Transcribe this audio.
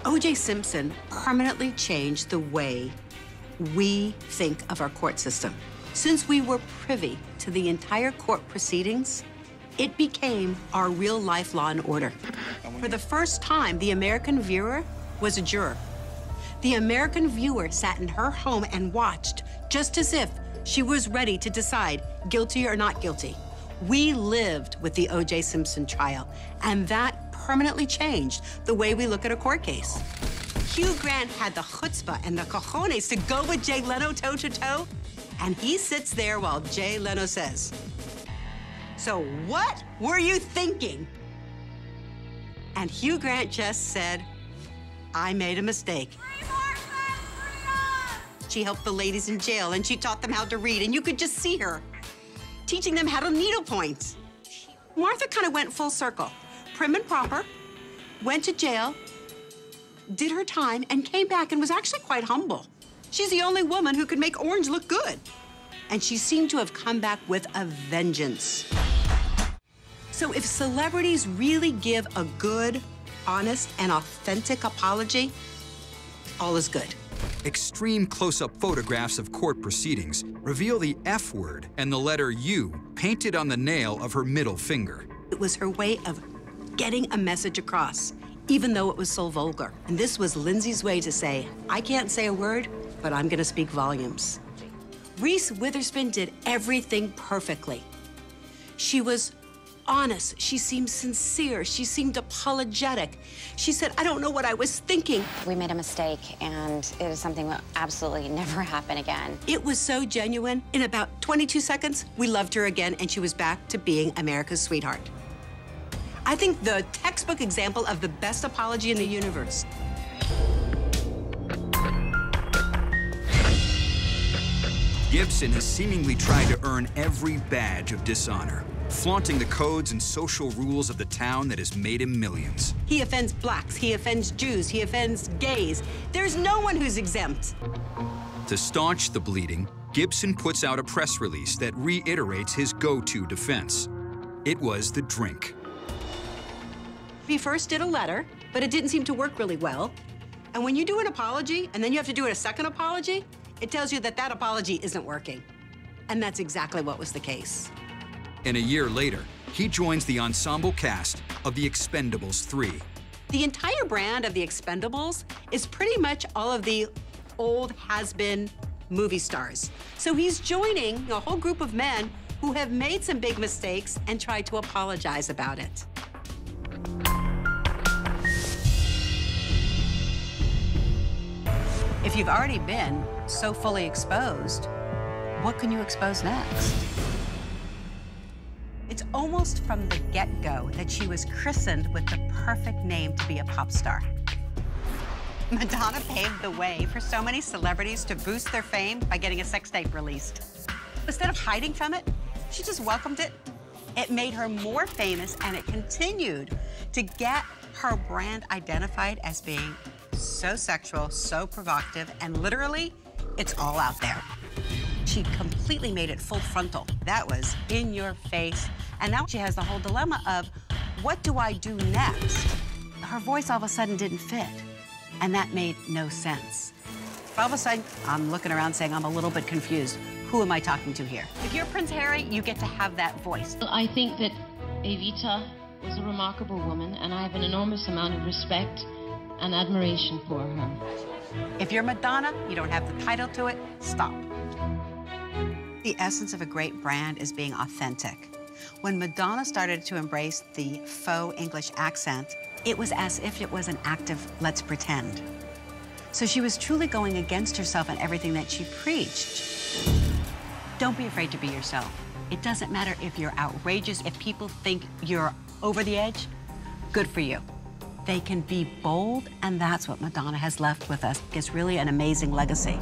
O.J. Simpson permanently changed the way we think of our court system. Since we were privy to the entire court proceedings, it became our real-life law and order. For the first time, the American viewer was a juror. The American viewer sat in her home and watched, just as if she was ready to decide guilty or not guilty. We lived with the O.J. Simpson trial, and that permanently changed the way we look at a court case. Hugh Grant had the chutzpah and the cojones to go with Jay Leno toe-to-toe, and he sits there while Jay Leno says, "So what were you thinking?" And Hugh Grant just said, "I made a mistake." She helped the ladies in jail, and she taught them how to read, and you could just see her teaching them how to needlepoint. Martha kind of went full circle. Prim and proper, went to jail, did her time, and came back and was actually quite humble. She's the only woman who could make orange look good. And she seemed to have come back with a vengeance. So if celebrities really give a good, honest, and authentic apology, all is good. Extreme close-up photographs of court proceedings reveal the F word and the letter U painted on the nail of her middle finger. It was her way of getting a message across, even though it was so vulgar. And this was Lindsey's way to say, I can't say a word, but I'm gonna speak volumes. Reese Witherspoon did everything perfectly. She was honest, she seemed sincere, she seemed apologetic. She said, I don't know what I was thinking. We made a mistake, and it is something that will absolutely never happen again. It was so genuine. In about 22 seconds, we loved her again, and she was back to being America's sweetheart. I think the textbook example of the best apology in the universe. Gibson has seemingly tried to earn every badge of dishonor, flaunting the codes and social rules of the town that has made him millions. He offends blacks, he offends Jews, he offends gays. There's no one who's exempt. To staunch the bleeding, Gibson puts out a press release that reiterates his go-to defense. It was the drink. He first did a letter, but it didn't seem to work really well. And when you do an apology, and then you have to do a second apology, it tells you that that apology isn't working. And that's exactly what was the case. And a year later, he joins the ensemble cast of The Expendables 3. The entire brand of The Expendables is pretty much all of the old has-been movie stars. So he's joining a whole group of men who have made some big mistakes and tried to apologize about it. If you've already been so fully exposed, what can you expose next? It's almost from the get-go that she was christened with the perfect name to be a pop star. Madonna paved the way for so many celebrities to boost their fame by getting a sex tape released. Instead of hiding from it, she just welcomed it. It made her more famous, and it continued to get her brand identified as being so sexual, so provocative, and literally, it's all out there. She completely made it full frontal. That was in your face. And now she has the whole dilemma of, what do I do next? Her voice all of a sudden didn't fit, and that made no sense. All of a sudden, I'm looking around saying, I'm a little bit confused. Who am I talking to here? If you're Prince Harry, you get to have that voice. I think that Evita was a remarkable woman, and I have an enormous amount of respect and admiration for her. If you're Madonna, you don't have the title to it, stop. The essence of a great brand is being authentic. When Madonna started to embrace the faux English accent, it was as if it was an act of let's pretend. So she was truly going against herself and everything that she preached. Don't be afraid to be yourself. It doesn't matter if you're outrageous, if people think you're over the edge, good for you. They can be bold, and that's what Madonna has left with us. It's really an amazing legacy.